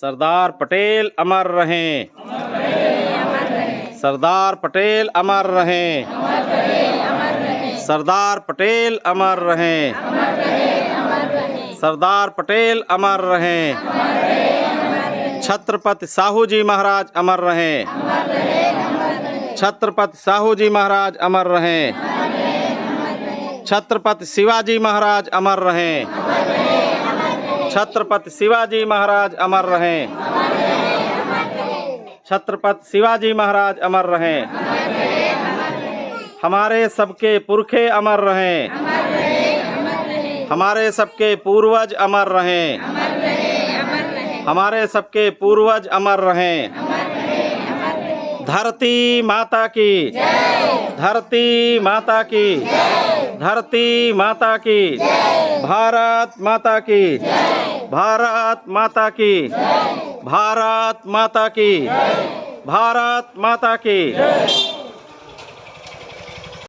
सरदार पटेल अमर रहें। सरदार पटेल अमर रहें। सरदार पटेल अमर रहें। सरदार पटेल अमर रहें। छत्रपति साहू जी महाराज अमर रहें। छत्रपति साहू जी महाराज अमर रहें। छत्रपति शिवाजी महाराज अमर रहें। छत्रपति शिवाजी महाराज अमर रहें। छत्रपति शिवाजी महाराज अमर रहें। हमारे सबके पुरखे अमर रहें। हमारे सबके पूर्वज अमर रहें। हमारे सबके पूर्वज अमर रहें। धरती माता की। धरती माता की। धरती माता की। भारत माता की। भारत माता की। भारत माता की। भारत माता की।